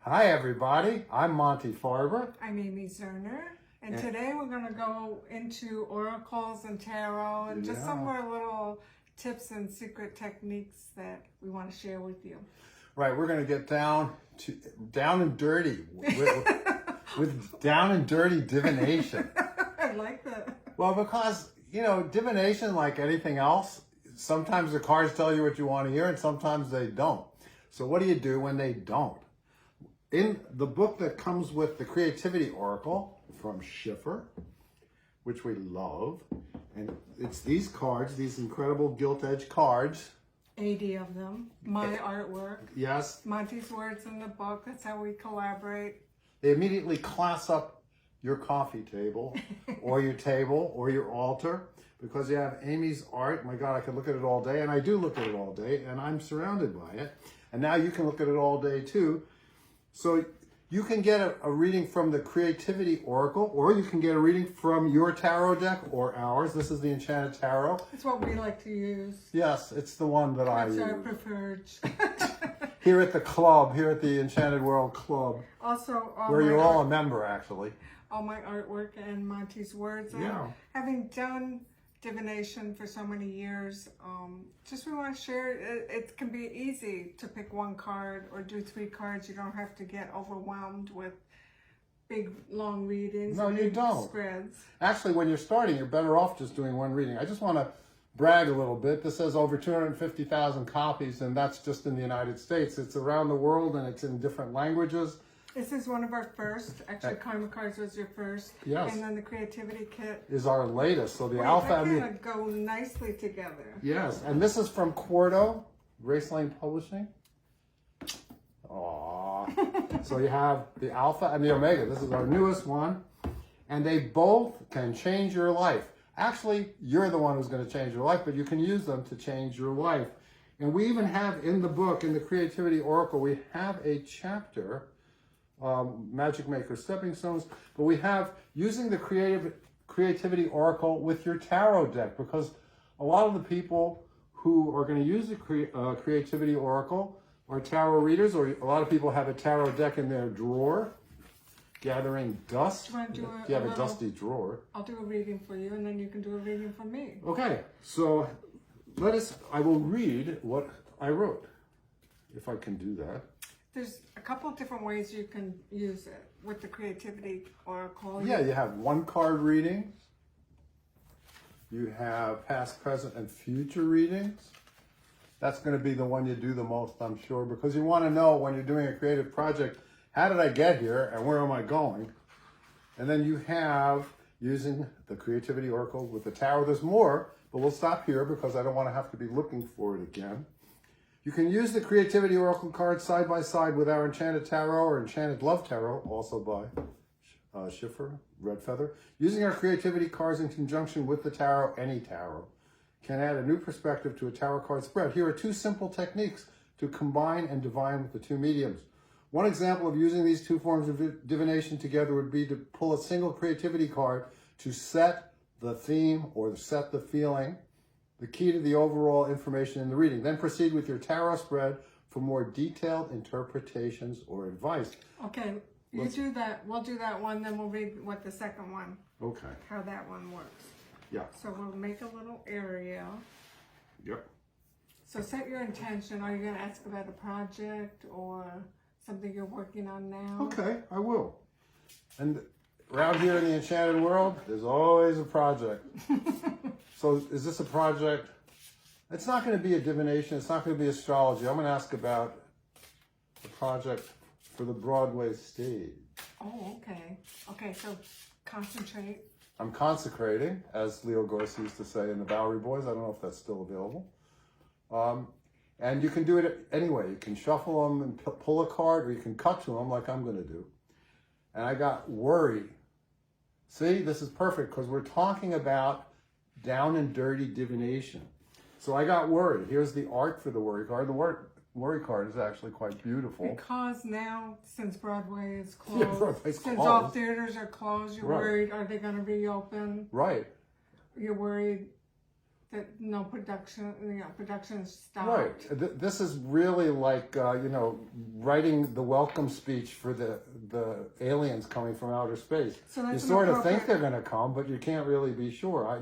Hi everybody, I'm Monte Farber. I'm Amy Zerner, and today we're going to go into oracles and tarot and just some more little tips and secret techniques that we want to share with you. Right, we're going to get down and dirty with Down and Dirty Divination. I like that. Well, because, you know, divination, like anything else, sometimes the cards tell you what you want to hear and sometimes they don't. So what do you do when they don't? In the book that comes with the Creativity Oracle from Schiffer, which we love, and it's these cards, these incredible gilt-edged cards. 80 of them. My artwork. Yes. Monte's words in the book. That's how we collaborate. They immediately class up your coffee table or your altar because you have Amy's art. My God, I could look at it all day, and I do look at it all day, and I'm surrounded by it. And now you can look at it all day too. So you can get a reading from the Creativity Oracle, or you can get a reading from your tarot deck or ours. This is the Enchanted Tarot. It's what we like to use. Yes, it's the one that I use. It's our preferred. Here at the club, here at the Enchanted World Club. Also, where you're all a member, actually. All my artwork and Monte's words. Yeah. And having done divination for so many years, just we want to share it can be easy to pick one card or do 3 cards. You don't have to get overwhelmed with big long readings. No, you don't. Spreads. Actually, when you're starting, you're better off just doing one reading. I just want to brag a little bit. This says over 250,000 copies, and that's just in the United States. It's around the world and it's in different languages. This is one of our first. Actually, Karma Cards was your first. Yes. And then the Creativity Kit Is our latest. So the alpha. They go nicely together. Yes, and this is from Quarto, Grace Lane Publishing. Aww. So you have the alpha and the omega. This is our newest one, and they both can change your life. Actually, you're the one who's going to change your life, but you can use them to change your life. And we even have in the book, in the Creativity Oracle, we have a chapter. Magic Maker Stepping Stones, but we have using the Creativity Oracle with your tarot deck, because a lot of the people who are going to use the Creativity Oracle are tarot readers, or a lot of people have a tarot deck in their drawer gathering dust. Do you have a dusty drawer? I'll do a reading for you, and then you can do a reading for me. Okay, so I will read what I wrote, if I can do that. There's a couple of different ways you can use it with the Creativity Oracle. Yeah, you have 1 card readings. You have past, present, and future readings. That's going to be the one you do the most, I'm sure, because you want to know when you're doing a creative project, how did I get here and where am I going? And then you have using the Creativity Oracle with the tarot. There's more, but we'll stop here because I don't want to have to be looking for it again. You can use the Creativity Oracle cards side by side with our Enchanted Tarot or Enchanted Love Tarot, also by Schiffer, Red Feather. Using our creativity cards in conjunction with the tarot, any tarot, can add a new perspective to a tarot card spread. Here are 2 simple techniques to combine and divine with the 2 mediums. One example of using these 2 forms of divination together would be to pull a single creativity card to set the theme or set the feeling, the key to the overall information in the reading. Then proceed with your tarot spread for more detailed interpretations or advice. Okay, do that. We'll do that one, then we'll read what the second one. Okay. How that one works. Yeah. So we'll make a little area. Yep. So set your intention. Are you going to ask about a project or something you're working on now? Okay, I will. And around here in the Enchanted World, there's always a project. So is this a project? It's not going to be a divination. It's not going to be astrology. I'm going to ask about the project for the Broadway stage. Oh, okay. Okay, so concentrate. I'm consecrating, as Leo Gorsi used to say in the Bowery Boys. I don't know if that's still available. And you can do it anyway. You can shuffle them and pull a card, or you can cut to them like I'm going to do. And I got worry. See, this is perfect because we're talking about Down and Dirty Divination. So I got worried. Here's the art for the worry card. The worry card is actually quite beautiful. Because now, since Broadway is closed, Yeah, Broadway's since closed. all theaters are closed, you're Right. worried, are they going to reopen? Right. You're worried that no production, production stopped. Right. This is really like, writing the welcome speech for the aliens coming from outer space. So you that's an sort of think appropriate- they're going to come, but you can't really be sure.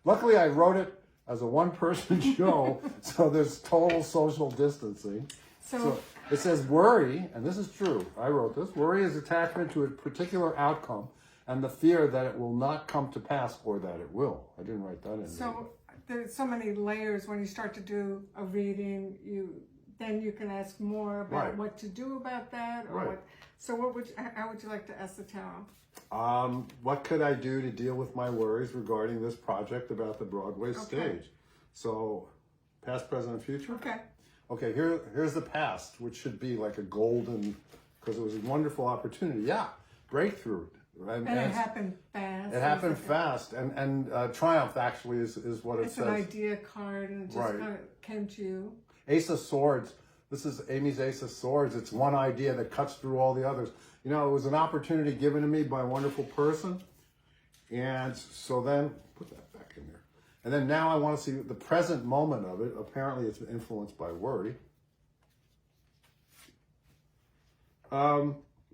Luckily, I wrote it as a one-person show, so there's total social distancing. So it says worry, and this is true, I wrote this, worry is attachment to a particular outcome and the fear that it will not come to pass or that it will. I didn't write that in there. So there's so many layers when you start to do a reading. Then you can ask more about Right. what to do about that, or Right. what. So how would you like to ask the tarot? What could I do to deal with my worries regarding this project about the Broadway stage? So, past, present, and future? Okay. Okay, here's the past, which should be like a golden, because it was a wonderful opportunity. Yeah, breakthrough. And it happened fast. It happened fast, and triumph actually is what it It's says. an idea card, and it just Right. kind of came to you. Ace of Swords. This is Amy's Ace of Swords. It's one idea that cuts through all the others. It was an opportunity given to me by a wonderful person. And so then, put that back in there. And then now I want to see the present moment of it. Apparently it's influenced by worry.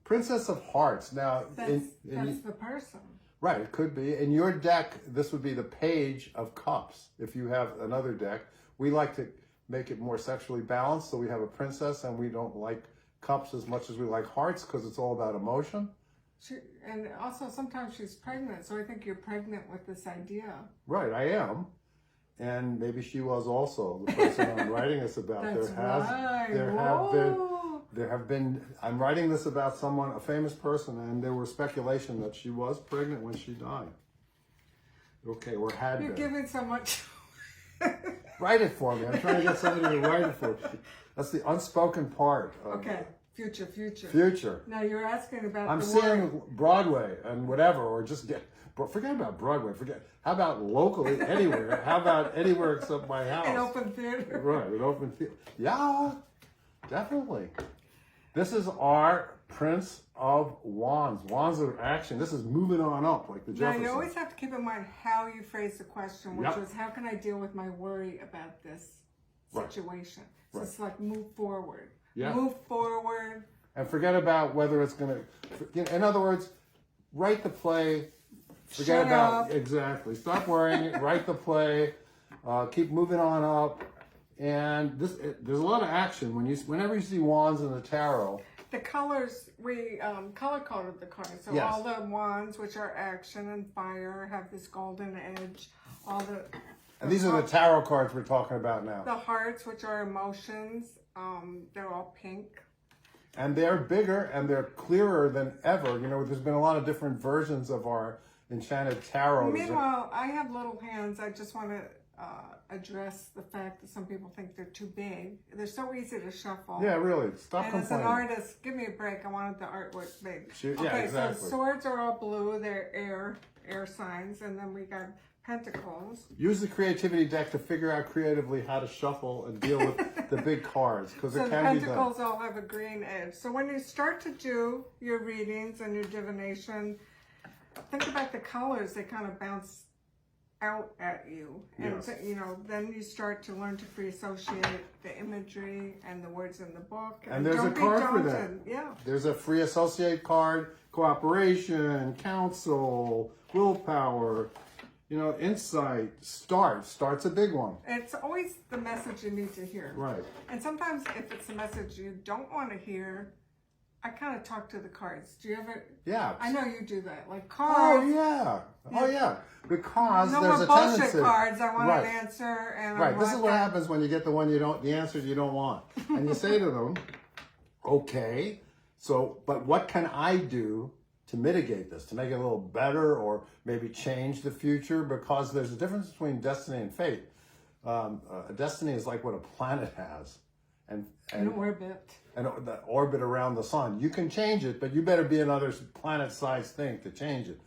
Princess of Hearts. Now, That's the person. right, it could be. In your deck, this would be the Page of Cups. If you have another deck, we like to make it more sexually balanced. So we have a princess, and we don't like cups as much as we like hearts because it's all about emotion. And also sometimes she's pregnant, so I think you're pregnant with this idea. Right, I am. And maybe she was also the person I'm writing this about. That's There have been, I'm writing this about someone, a famous person, and there was speculation that she was pregnant when she died. Okay, or had You're been. giving so much. Write it for me. I'm trying to get somebody to write it for me. That's the unspoken part. Okay, future. Future. Now you're asking about I'm the seeing worry. Broadway and whatever, or just forget about Broadway. How about locally, anywhere? How about anywhere except my house? An open theater. Right, an open theater. Yeah, definitely. This is our Prince of Wands. Wands of action. This is moving on up, like the Now Jeffersons. you always have to keep in mind how you phrase the question, which Yep. was how can I deal with my worry about this Right. situation? So Right. it's like move forward. Yeah. Move forward. And forget about whether it's going to, in other words, write the play. Forget Shut about, up. exactly. Stop worrying, write the play, keep moving on up. And there's a lot of action whenever you see wands in the tarot. The colors, we color coded the cards. So Yes. all the wands, which are action and fire, have this golden edge. All And these are the tarot cards we're talking about now. the hearts, which are emotions, they're all pink. And they're bigger and they're clearer than ever. There's been a lot of different versions of our Enchanted Tarot. Meanwhile, I have little hands. I just want to address the fact that some people think they're too big. They're so easy to shuffle. Yeah, really. Stop And as an complaining. artist, give me a break. I wanted the artwork big. Sure, yeah, Okay, exactly. so swords are all blue. They're air signs. And then we got pentacles. Use the creativity deck to figure out creatively how to shuffle and deal with the big cards, because So it the can be done. pentacles all have a green edge. So when you start to do your readings and your divination, think about the colors. They kind of bounce out at you. And, Yes. then you start to learn to free associate the imagery and the words in the book. And there's don't a be card for that. daunted. Yeah. There's a free associate card, cooperation, counsel, willpower, insight, start's a big one. It's always the message you need to hear. Right. And sometimes if it's a message you don't want to hear, I kind of talk to the cards. Do you ever? Yeah. I know you do that. Like Oh, cards. yeah. Oh, yeah. Because No there's more a bullshit tendency. cards. I want Right. an answer, and Right. I This is want what that. happens when you get the answers you don't want. And you say to them, okay, but what can I do to mitigate this, to make it a little better, or maybe change the future? Because there's a difference between destiny and fate. A destiny is like what a planet has. An orbit. And the orbit around the sun. You can change it, but you better be another planet-sized thing to change it.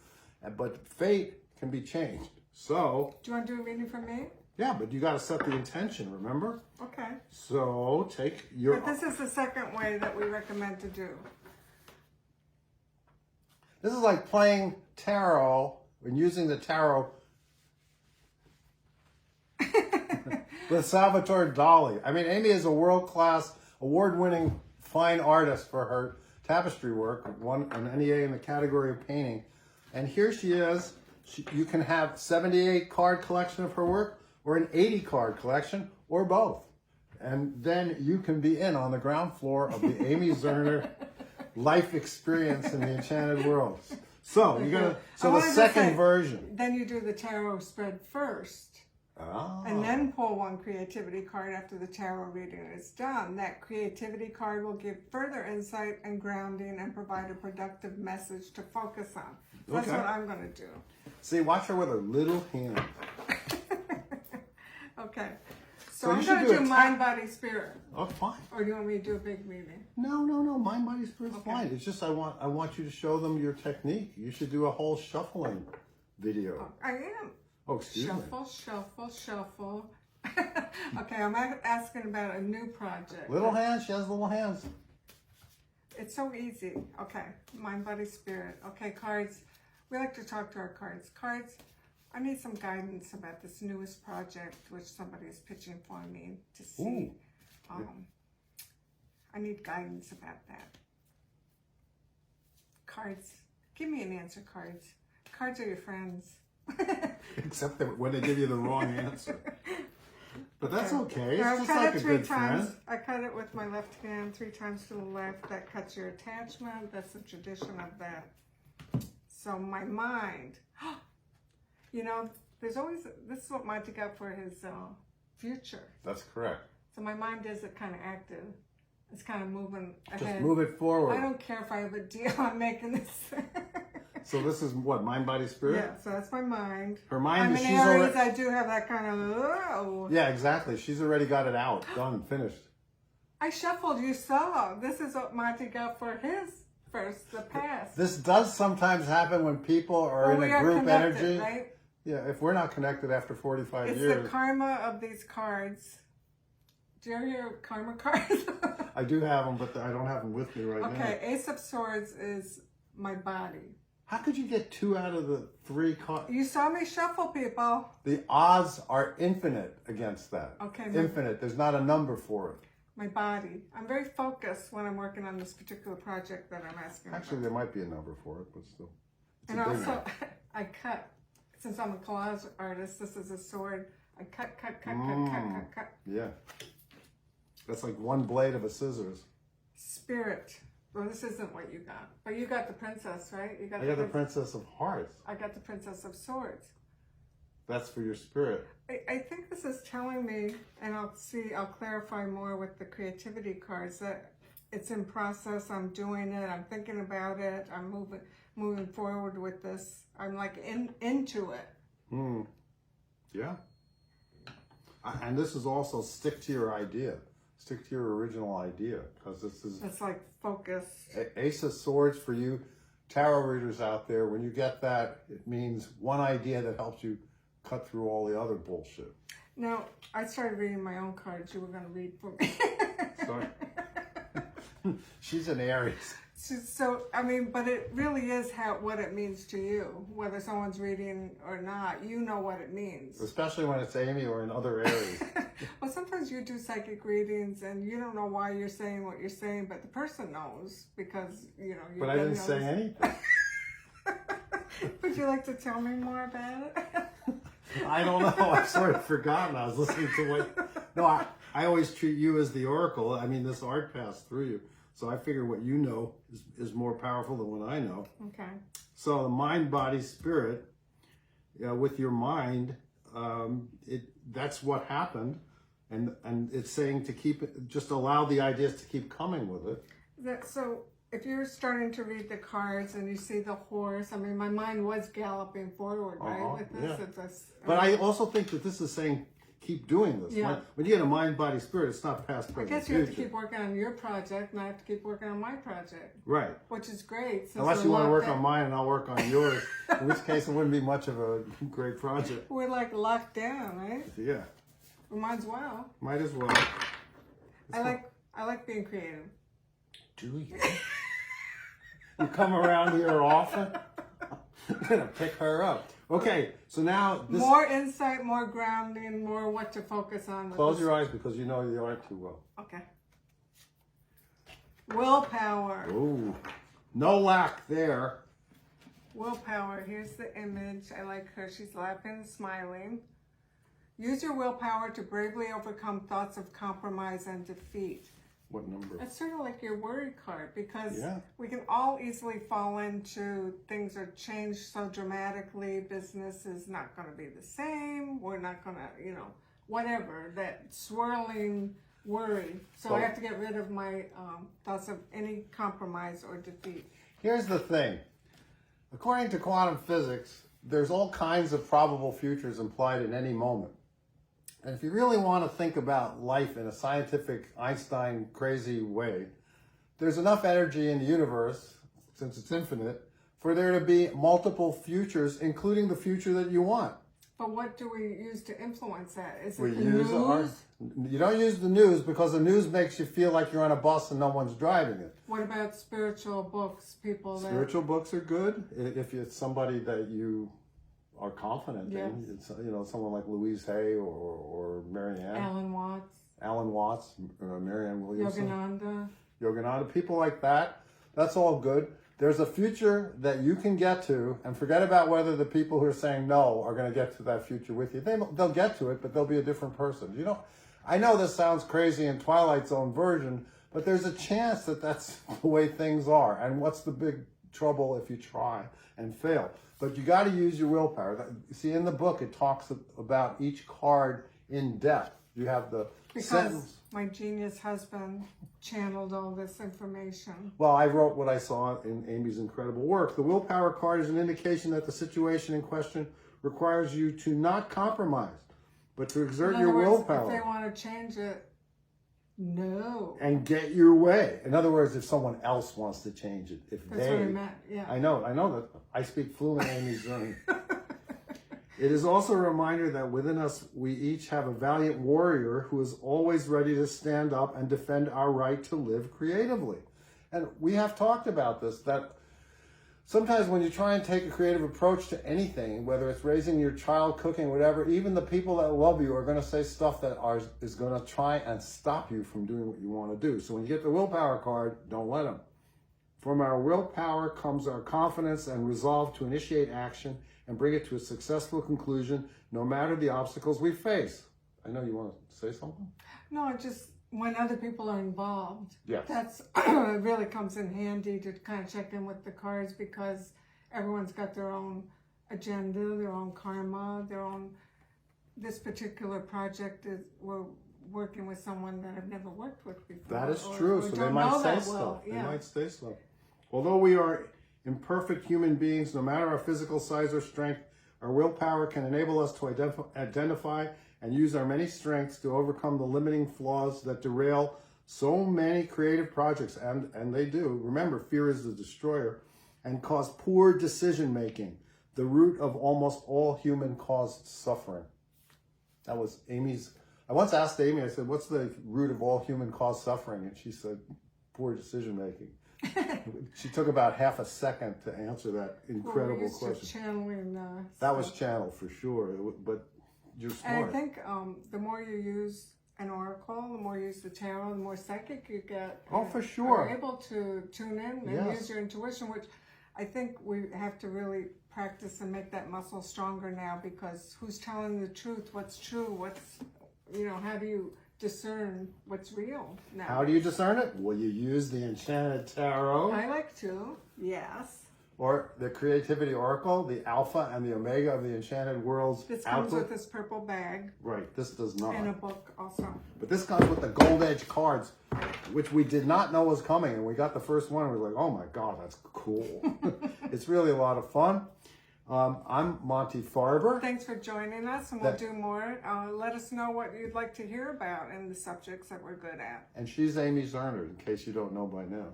But fate can be changed. So, Do you want to do a reading for me? yeah, but you got to set the intention, remember? Okay. So, take your... But this is the second way that we recommend to do. This is like playing tarot and using the tarot With Salvatore Dali. I mean, Amy is a world-class, award-winning fine artist for her tapestry work, won an NEA in the category of painting. And here she is. You can have 78 card collection of her work, or an 80 card collection, or both. And then you can be in on the ground floor of the Amy Zerner life experience in the Enchanted World. So the second version. Then you do the tarot spread first. Oh. And then pull one creativity card after the tarot reading is done. That creativity card will give further insight and grounding and provide a productive message to focus on. So that's what I'm going to do. See, watch her with her little hand. Okay. So I'm going to do mind, body, spirit. Oh, fine. Or do you want me to do a big reading? No. Mind, body, spirit's fine. It's just I want you to show them your technique. You should do a whole shuffling video. Oh, I am. Oh, excuse me. Shuffle. Okay, I'm asking about a new project. Little hands. She has little hands. It's so easy. Okay, mind, body, spirit. Okay, cards. We like to talk to our cards. Cards, I need some guidance about this newest project which somebody is pitching for me to see. I need guidance about that. Cards, give me an answer, cards. Cards are your friends. Except that when they give you the wrong answer. But that's okay. Now, It's just like a good friend. I cut it with my left hand 3 times to the left. That cuts your attachment. That's the tradition of that. So my mind, you know, there's always, this is what Monte got for his future. That's correct. So my mind isn't kind of active. It's kind of moving ahead. Just move it forward. I don't care if I have a deal on making this. So this is what, mind, body, spirit? Yeah, so that's my mind. Her mind is, she's Aries, I do have that kind of, Yeah, exactly. She's already got it out. Done, finished. I shuffled, you saw. This is what Monte got for his first, the past. This does sometimes happen when people are in a group energy. Right? Yeah, if we're not connected after 45 years. It's the karma of these cards. Do you have your karma cards? I do have them, but I don't have them with me right now. Okay, Ace of Swords is my body. How could you get 2 out of the 3 cards? You saw me shuffle, people. The odds are infinite against that. Okay. Infinite. There's not a number for it. My body. I'm very focused when I'm working on this particular project that I'm asking Actually, about. there might be a number for it, but still. And also, I cut. Since I'm a collage artist, this is a sword. I cut. Yeah. That's like one blade of a scissors. Spirit. Well, this isn't what you got. But you got the princess, right? You got I got the Princess of Hearts. I got the Princess of Swords. That's for your spirit. I think this is telling me, and I'll clarify more with the creativity cards, that it's in process. I'm doing it. I'm thinking about it. I'm moving forward with this. I'm like into it. Yeah. And this is also stick to your idea. Stick to your original idea, because this is... It's like focus. Ace of Swords for you tarot readers out there. When you get that, it means one idea that helps you cut through all the other bullshit. Now, I started reading my own cards. You were going to read for me. Sorry. She's an Aries. So, I mean, but it really is what it means to you. Whether someone's reading or not, you know what it means. Especially when it's Amy or in other areas. Well, sometimes you do psychic readings and you don't know why you're saying what you're saying, but the person knows because, you know. But I didn't say anything. Would you like to tell me more about it? I don't know. I've sort of forgotten. I was listening to what... No, I always treat you as the oracle. I mean, this art passed through you. So I figure what you know is more powerful than what I know. Okay. So the mind, body, spirit, with your mind, that's what happened. And it's saying to keep it, just allow the ideas to keep coming with it. So if you're starting to read the cards and you see the horse, I mean, my mind was galloping forward, right? With this, But I also think that this is saying, keep doing this. Yeah. When you get a mind, body, spirit, it's not past, present, I guess you future. have to keep working on your project, and I have to keep working on my project. Right. Which is great. Unless you want to work on mine and I'll work on yours, in which case it wouldn't be much of a great project. We're like locked down, right? Yeah. We might as well. Might as well. I like being creative. Do you? You come around here often? I'm going to pick her up. Okay, so now this. More insight, more grounding, more what to focus on. Close your eyes because you know you aren't too well. Okay. Willpower. Ooh, no lack there. Willpower. Here's the image. I like her. She's laughing and smiling. Use your willpower to bravely overcome thoughts of compromise and defeat. What number? It's sort of like your worry card because Yeah. we can all easily fall into things are changed so dramatically. Business is not going to be the same. We're not going to, whatever, that swirling worry. So I have to get rid of my thoughts of any compromise or defeat. Here's the thing. According to quantum physics, there's all kinds of probable futures implied in any moment. And if you really want to think about life in a scientific, Einstein crazy way, there's enough energy in the universe, since it's infinite, for there to be multiple futures, including the future that you want. But what do we use to influence that? Is We it the use news? You don't use the news because the news makes you feel like you're on a bus and no one's driving it. What about spiritual books? People that... Spiritual books are good if it's somebody that you are confident Yes. in. It's, someone like Louise Hay or Marianne. Alan Watts, Marianne Williamson. Yogananda. People like that. That's all good. There's a future that you can get to, and forget about whether the people who are saying no are going to get to that future with you. They'll get to it, but they'll be a different person. I know this sounds crazy in Twilight Zone version, but there's a chance that that's the way things are. And what's the big trouble if you try and fail? But you got to use your willpower. See, in the book, it talks about each card in depth. You have the sentence. My genius husband channeled all this information. Well, I wrote what I saw in Amy's incredible work. The willpower card is an indication that the situation in question requires you to not compromise, but to exert your willpower. If they want to change it, no. And get your way. In other words, if someone else wants to change it. That's what I meant, yeah. I know that. I speak fluent Amy's journey. It is also a reminder that within us, we each have a valiant warrior who is always ready to stand up and defend our right to live creatively. And we have talked about this, that sometimes when you try and take a creative approach to anything, whether it's raising your child, cooking, whatever, even the people that love you are going to say stuff that is going to try and stop you from doing what you want to do. So when you get the willpower card, don't let them. From our willpower comes our confidence and resolve to initiate action and bring it to a successful conclusion, no matter the obstacles we face. I know you want to say something? No, just when other people are involved. Yes. That's it really comes in handy to kind of check in with the cards because everyone's got their own agenda, their own karma, their own. This particular project we're working with someone that I've never worked with before. That is true. So they might say stuff. They might say stuff. Although we are imperfect human beings, no matter our physical size or strength, our willpower can enable us to identify and use our many strengths to overcome the limiting flaws that derail so many creative projects, and they do. Remember, fear is the destroyer, and cause poor decision making, the root of almost all human-caused suffering. That was Amy's. I once asked Amy, I said, what's the root of all human-caused suffering? And she said, poor decision making. She took about half a second to answer that incredible question. Channeling, that was channeled for sure, but you're smart. And I think the more you use an oracle, the more you use the tarot, the more psychic you get. Oh, for sure. You're able to tune in and use your intuition, which I think we have to really practice and make that muscle stronger now because who's telling the truth? What's true? What's, how do you discern what's real now? How do you discern it? Well, you use the Enchanted Tarot. I like to, yes. Or the Creativity Oracle, the Alpha and the Omega of the Enchanted Worlds. This comes with this purple bag. Right, this does not. And a book also. But this comes with the gold edge cards, which we did not know was coming. And we got the first one and we were like, oh my God, that's cool. It's really a lot of fun. I'm Monte Farber. Thanks for joining us, and we'll do more. Let us know what you'd like to hear about and the subjects that we're good at. And she's Amy Zerner, in case you don't know by now.